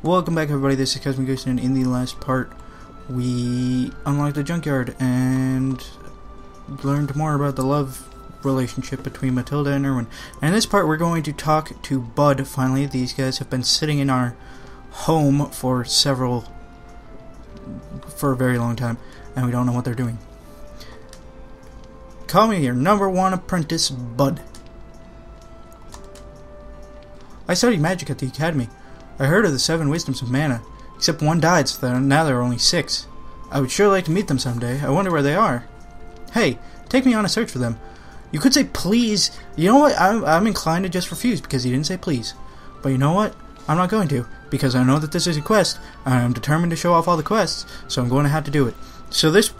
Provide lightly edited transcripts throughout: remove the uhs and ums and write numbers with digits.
Welcome back, everybody. This is Cactus, and in the last part we unlocked the junkyard and learned more about the love relationship between Matilda and Erwin. And in this part we're going to talk to Bud. Finally, these guys have been sitting in our home for a very long time, and we don't know what they're doing. Call me your #1 apprentice, Bud. I studied magic at the academy. I heard of the 7 wisdoms of mana, except one died, so now there are only 6. I would sure like to meet them someday. I wonder where they are. Hey, take me on a search for them. You could say please. You know what? I'm inclined to just refuse because you didn't say please. But you know what? I'm not going to, because I know that this is a quest, and I'm determined to show off all the quests, so I'm going to have to do it. So this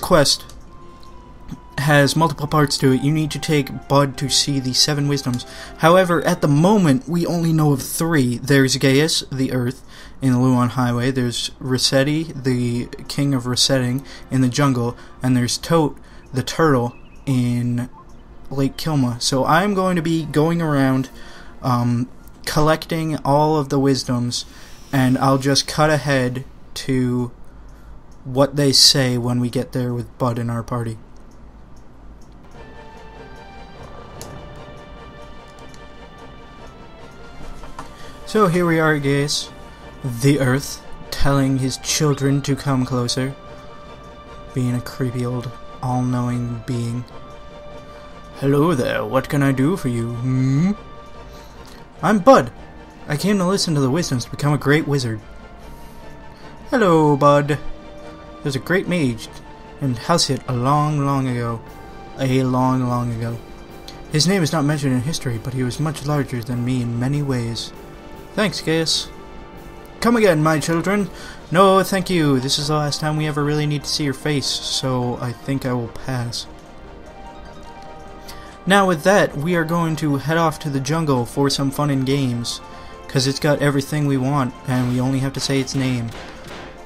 quest has multiple parts to it. You need to take Bud to see the 7 wisdoms. However, at the moment, we only know of 3. There's Gaius, the Earth, in the Luon Highway. There's Rossetti, the King of Resetting, in the jungle. And there's Tote, the Turtle, in Lake Kilma. So I'm going to be going around, collecting all of the wisdoms, and I'll just cut ahead to what they say when we get there with Bud in our party. So here we are, Gaius, the Earth, telling his children to come closer, being a creepy old all-knowing being. Hello there, what can I do for you, I'm Bud. I came to listen to the wisdoms to become a great wizard. Hello, Bud. There's a great mage in Halcyon a long ago. His name is not mentioned in history, but he was much larger than me in many ways. Thanks, Gaius. Come again, my children. No, thank you. This is the last time we ever really need to see your face, so I think I will pass. Now with that, we are going to head off to the jungle for some fun and games, because it's got everything we want, and we only have to say its name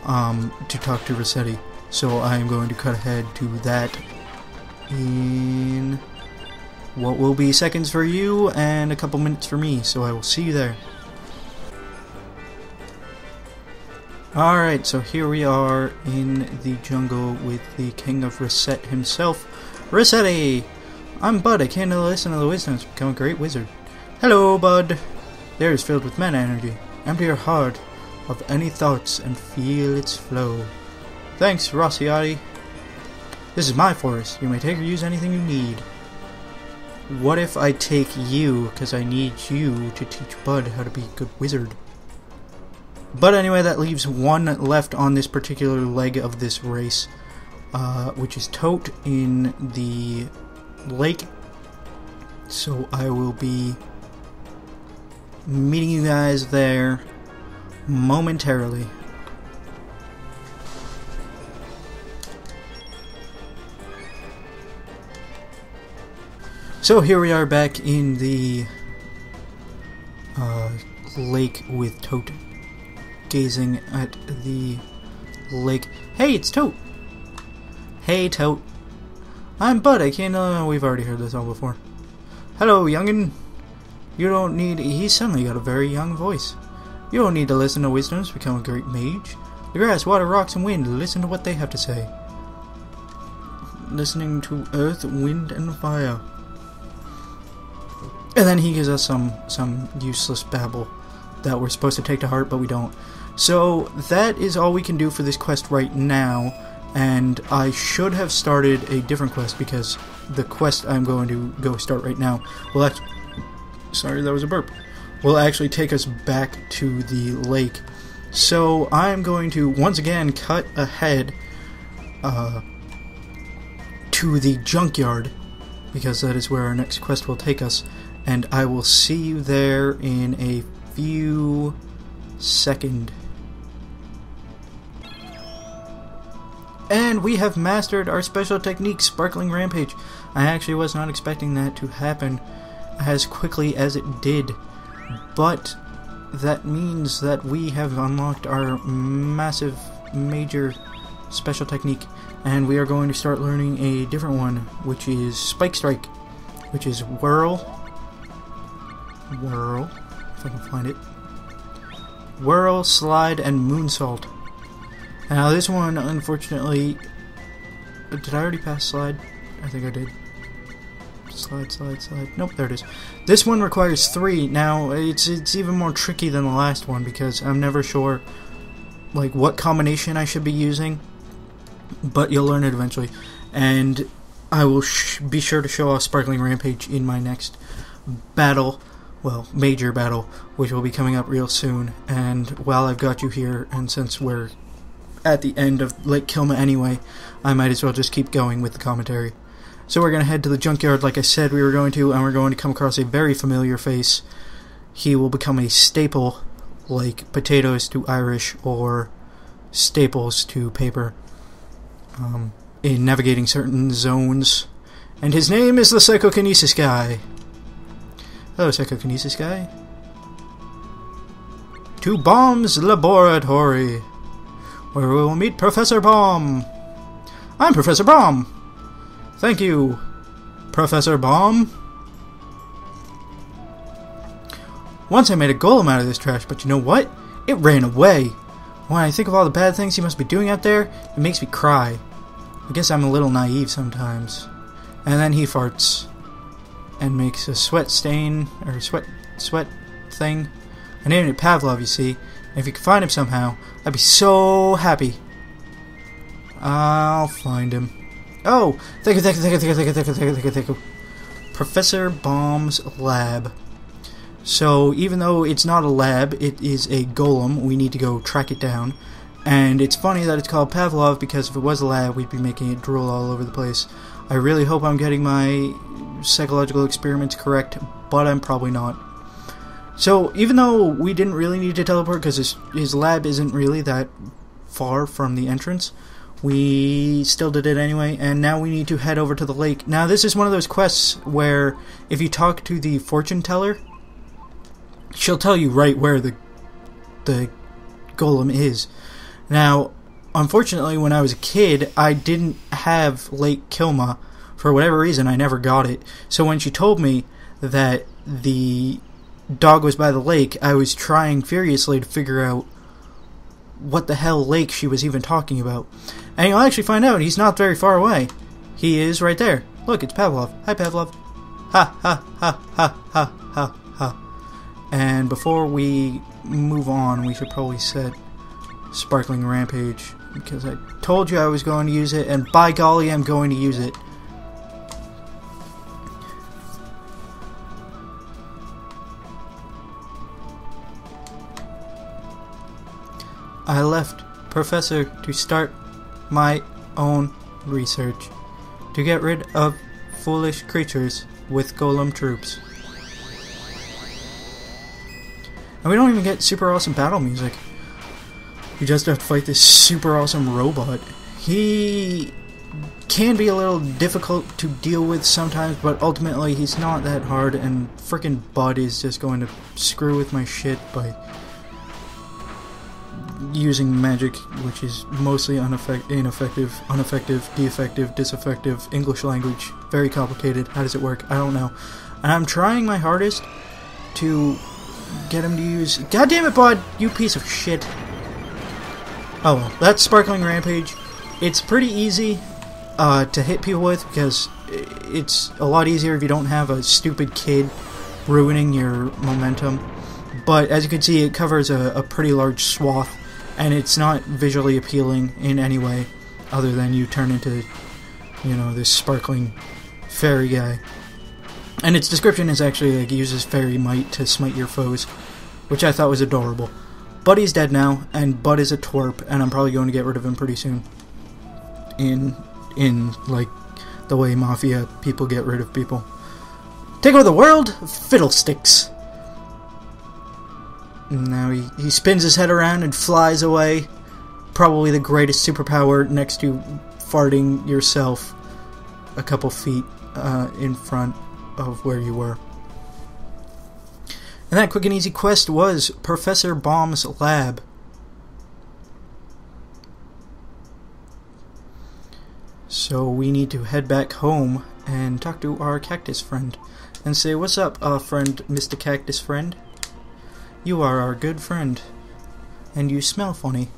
to talk to Rossetti. So I am going to cut ahead to that in what will be seconds for you and a couple minutes for me, so I will see you there. Alright, so here we are in the jungle with the King of Reset himself, Rossetti! I'm Bud, I came to listen to the wisdoms to become a great wizard. Hello, Bud! The air is filled with mana energy. Empty your heart of any thoughts and feel its flow. Thanks, Rossetti. This is my forest. You may take or use anything you need. What if I take you, because I need you to teach Bud how to be a good wizard? But anyway, that leaves one left on this particular leg of this race, which is Tote in the lake. So I will be meeting you guys there momentarily. So here we are back in the lake with Tote, gazing at the lake. Hey, it's Tote! Hey, Tote. I'm Bud, I can't we've already heard this all before. Hello, youngin'. You don't need... He's suddenly got a very young voice. You don't need to listen to wisdoms to become a great mage. The grass, water, rocks, and wind, listen to what they have to say. Listening to earth, wind, and fire. And then he gives us some useless babble that we're supposed to take to heart, but we don't. So that is all we can do for this quest right now, and I should have started a different quest, because the quest I'm going to go start right now will actually... Sorry, that was a burp. Will actually take us back to the lake. So I'm going to once again cut ahead to the junkyard, because that is where our next quest will take us, and I will see you there in a few seconds. And we have mastered our special technique, Sparkling Rampage. I actually was not expecting that to happen as quickly as it did, but that means that we have unlocked our massive, major special technique, and we are going to start learning a different one, which is Spike Strike, which is Whirl, if I can find it, Whirl, Slide, and Moonsault. Now this one, unfortunately... Did I already pass Slide? I think I did. Slide, Slide, Slide. Nope, there it is. This one requires 3. Now, it's even more tricky than the last one because I'm never sure like what combination I should be using. But you'll learn it eventually. And I will be sure to show off Sparkling Rampage in my next battle. Well, major battle, which will be coming up real soon. And while I've got you here, and since we're at the end of Lake Kilma anyway, I might as well just keep going with the commentary. So we're going to head to the junkyard like I said we were going to, and we're going to come across a very familiar face. He will become a staple, like potatoes to Irish, or staples to paper, in navigating certain zones. And his name is the Psychokinesis Guy. Hello, Psychokinesis Guy. To Bomb's Laboratory, where we will meet Professor Bomb. I'm Professor Bomb. Thank you, Professor Bomb. Once I made a golem out of this trash, but you know what? It ran away. When I think of all the bad things he must be doing out there, it makes me cry. I guess I'm a little naive sometimes. And then he farts and makes a sweat stain, or sweat thing. I named it Pavlov, you see. And if you could find him somehow, I'd be so happy. I'll find him. Oh! Thank you. Professor Bomb's lab. So, even though it's not a lab, it is a golem, we need to go track it down. And it's funny that it's called Pavlov, because if it was a lab, we'd be making it drool all over the place. I really hope I'm getting my psychological experiments correct, but I'm probably not. So, even though we didn't really need to teleport, because his lab isn't really that far from the entrance, we still did it anyway, and now we need to head over to the lake. Now, this is one of those quests where, if you talk to the fortune teller, she'll tell you right where the golem is. Now, unfortunately, when I was a kid, I didn't have Lake Kilma. For whatever reason, I never got it. So when she told me that the dog was by the lake, I was trying furiously to figure out what the hell lake she was even talking about. And you'll actually find out he's not very far away. He is right there. Look, it's Pavlov. Hi, Pavlov. Ha, ha, ha, ha, ha, ha, ha. And before we move on, we should probably set Sparkling Rampage, because I told you I was going to use it, and by golly, I'm going to use it. I left Professor to start my own research, to get rid of foolish creatures with golem troops. And we don't even get super awesome battle music. We just have to fight this super awesome robot. He can be a little difficult to deal with sometimes, but ultimately he's not that hard, and frickin' Bud is just going to screw with my shit by using magic, which is mostly ineffective, defective, disaffective, English language, very complicated. How does it work? I don't know. And I'm trying my hardest to get him to use... God damn it, Bud! You piece of shit. Oh well, that's Sparkling Rampage. It's pretty easy to hit people with, because it's a lot easier if you don't have a stupid kid ruining your momentum. But as you can see, it covers a pretty large swath, and it's not visually appealing in any way, other than you turn into, you know, this sparkling fairy guy. And its description is actually like, uses fairy might to smite your foes, which I thought was adorable. Buddy's dead now, and Bud is a twerp, and I'm probably going to get rid of him pretty soon. In like, the way Mafia people get rid of people. Take over the world? Fiddlesticks. Now he spins his head around and flies away. Probably the greatest superpower next to farting yourself a couple feet in front of where you were. And that quick and easy quest was Professor Bomb's lab. So we need to head back home and talk to our cactus friend and say, "What's up, friend, Mr. Cactus friend? You are our good friend. And you smell funny.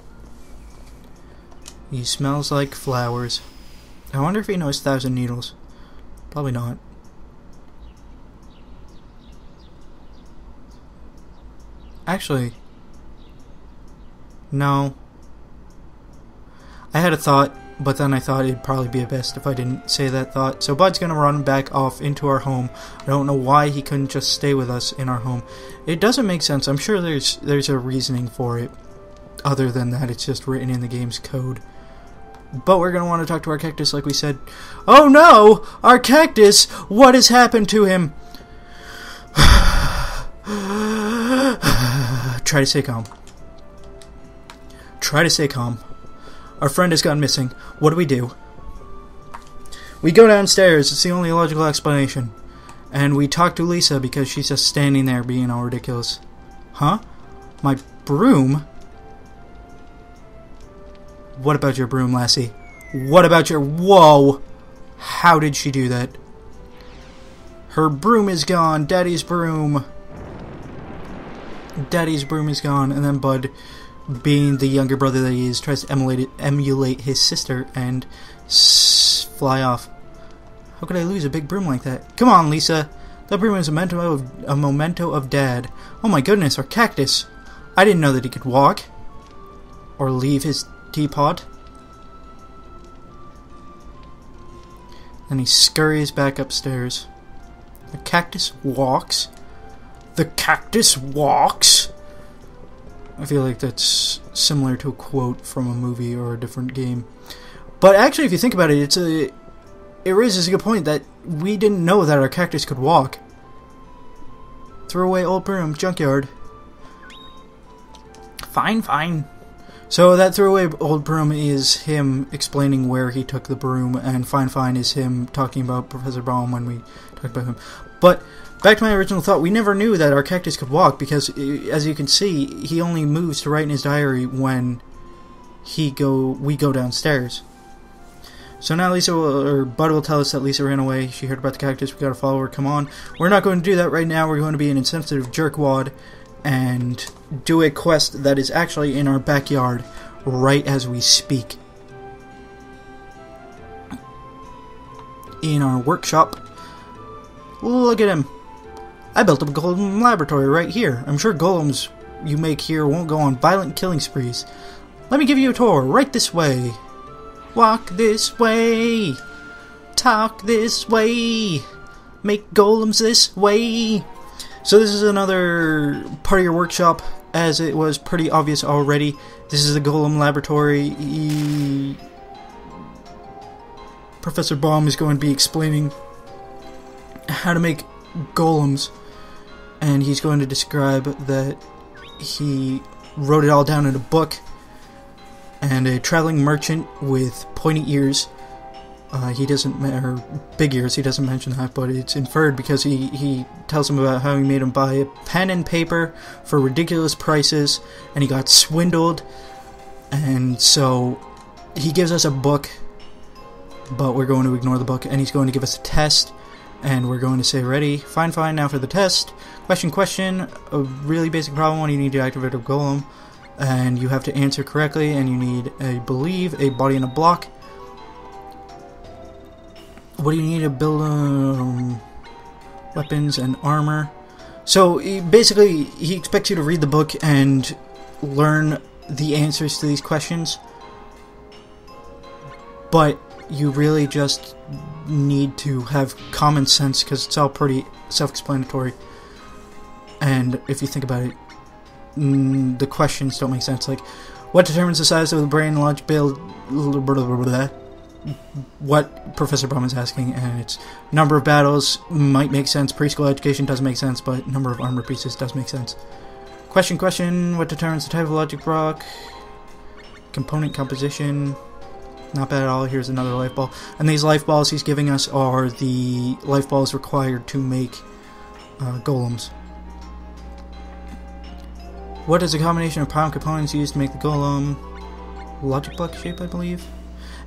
He smells like flowers. I wonder if he knows 1,000 Needles. Probably not. Actually, no. I had a thought, but then I thought it'd probably be best if I didn't say that thought. So Bud's gonna run back off into our home. I don't know why he couldn't just stay with us in our home. It doesn't make sense. I'm sure there's a reasoning for it. Other than that, it's just written in the game's code. But we're gonna want to talk to our cactus like we said. Oh no! Our cactus! What has happened to him? Try to stay calm. Try to stay calm. Our friend has gone missing. What do we do? We go downstairs. It's the only logical explanation. And we talk to Lisa because she's just standing there being all ridiculous. Huh? My broom? What about your broom, lassie? What about your... Whoa! How did she do that? Her broom is gone. Daddy's broom. Daddy's broom is gone. And then Bud, being the younger brother that he is, tries to emulate his sister and fly off. How could I lose a big broom like that? Come on, Lisa. That broom is a memento of Dad. Oh my goodness, our cactus. I didn't know that he could walk. Or leave his teapot. Then he scurries back upstairs. The cactus walks. The cactus walks! I feel like that's similar to a quote from a movie or a different game. But actually, if you think about it, it raises a good point that we didn't know that our cactus could walk. Throw away old broom, junkyard. Fine, fine. So that throwaway old broom is him explaining where he took the broom, and fine is him talking about Professor Baum when we talked about him. But back to my original thought, we never knew that our cactus could walk because, as you can see, he only moves to write in his diary when we go downstairs. So now Bud will tell us that Lisa ran away. She heard about the cactus. We gotta follow her. Come on. We're not going to do that right now. We're going to be an insensitive jerkwad and do a quest that is actually in our backyard right as we speak. In our workshop. Look at him. I built a golem laboratory right here. I'm sure golems you make here won't go on violent killing sprees. Let me give you a tour. Right this way. Walk this way. Talk this way. Make golems this way. So this is another part of your workshop, as it was pretty obvious already. This is the golem laboratory. Professor Baum is going to be explaining how to make golems, and he's going to describe that he wrote it all down in a book, and a traveling merchant with pointy ears. He doesn't, or big ears, he doesn't mention that, but it's inferred because he tells him about how he made him buy a pen and paper for ridiculous prices, and he got swindled, and so he gives us a book, but we're going to ignore the book, and he's going to give us a test, and we're going to say, ready, fine, now for the test. Question, a really basic problem when you need to activate a golem, and you have to answer correctly, and you need a believe, a body, and a block. What do you need to build? Weapons and armor. So basically, he expects you to read the book and learn the answers to these questions, but you really just need to have common sense because it's all pretty self-explanatory. And if you think about it, the questions don't make sense. Like, what determines the size of the brain? Large build. What Professor Baum is asking, and it's number of battles might make sense, preschool education doesn't make sense, but number of armor pieces does make sense. Question, what determines the type of logic block? Component composition, not bad at all. Here's another life ball, and these life balls he's giving us are the life balls required to make golems. What is a combination of prime components used to make the golem? Logic block shape, I believe.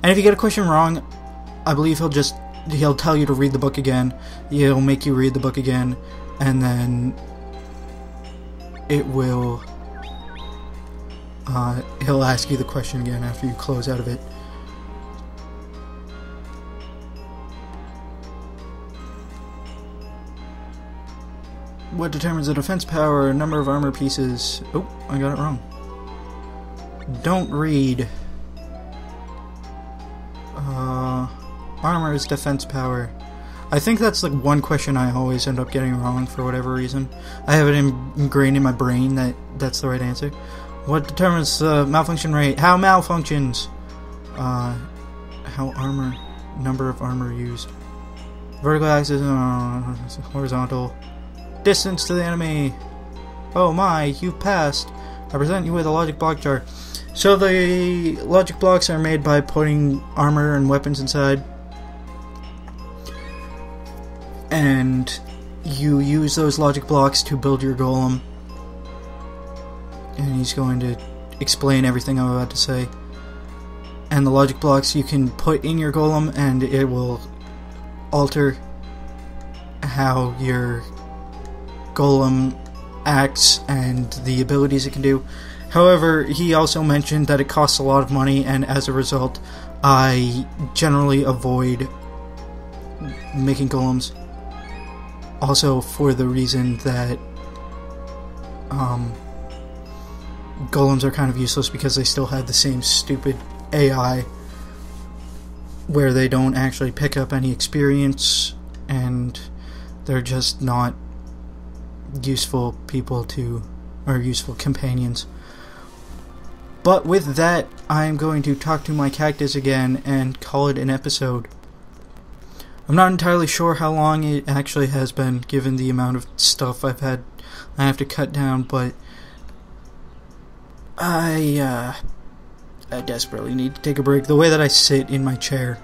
And if you get a question wrong, I believe he'll tell you to read the book again. He'll make you read the book again, and then he'll ask you the question again after you close out of it. What determines the defense power? Number of armor pieces. Oh, I got it wrong. Don't read. Armor is defense power. I think that's like one question I always end up getting wrong for whatever reason. I have it ingrained in my brain that that's the right answer. What determines the malfunction rate? How malfunctions? How armor? Number of armor used. Vertical axis, horizontal. Distance to the enemy. Oh my, you've passed. I present you with a logic block jar. So the logic blocks are made by putting armor and weapons inside. And you use those logic blocks to build your golem. And he's going to explain everything I'm about to say. And the logic blocks you can put in your golem and it will alter how your golem acts and the abilities it can do. However, he also mentioned that it costs a lot of money, and as a result, I generally avoid making golems. Also, for the reason that golems are kind of useless because they still have the same stupid AI where they don't actually pick up any experience, and they're just not useful people to, or useful companions. But with that, I'm going to talk to my cactus again and call it an episode. I'm not entirely sure how long it actually has been, given the amount of stuff I have to cut down, but I desperately need to take a break. The way that I sit in my chair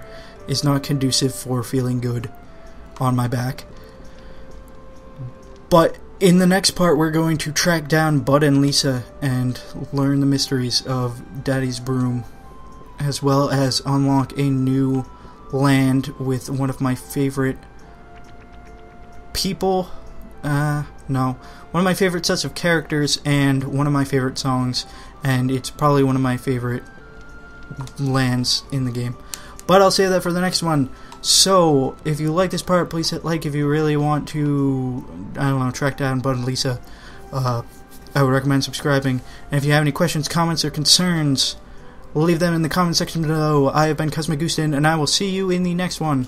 is not conducive for feeling good on my back. But in the next part, we're going to track down Bud and Lisa and learn the mysteries of Daddy's broom, as well as unlock a new land with one of my favorite people. No. One of my favorite sets of characters and one of my favorite songs, and it's probably one of my favorite lands in the game. But I'll save that for the next one. So, if you like this part, please hit like. If you really want to, I don't know, track down Bud and Lisa, I would recommend subscribing. And if you have any questions, comments, or concerns, leave them in the comment section below. I have been Cosmic Goostin, and I will see you in the next one.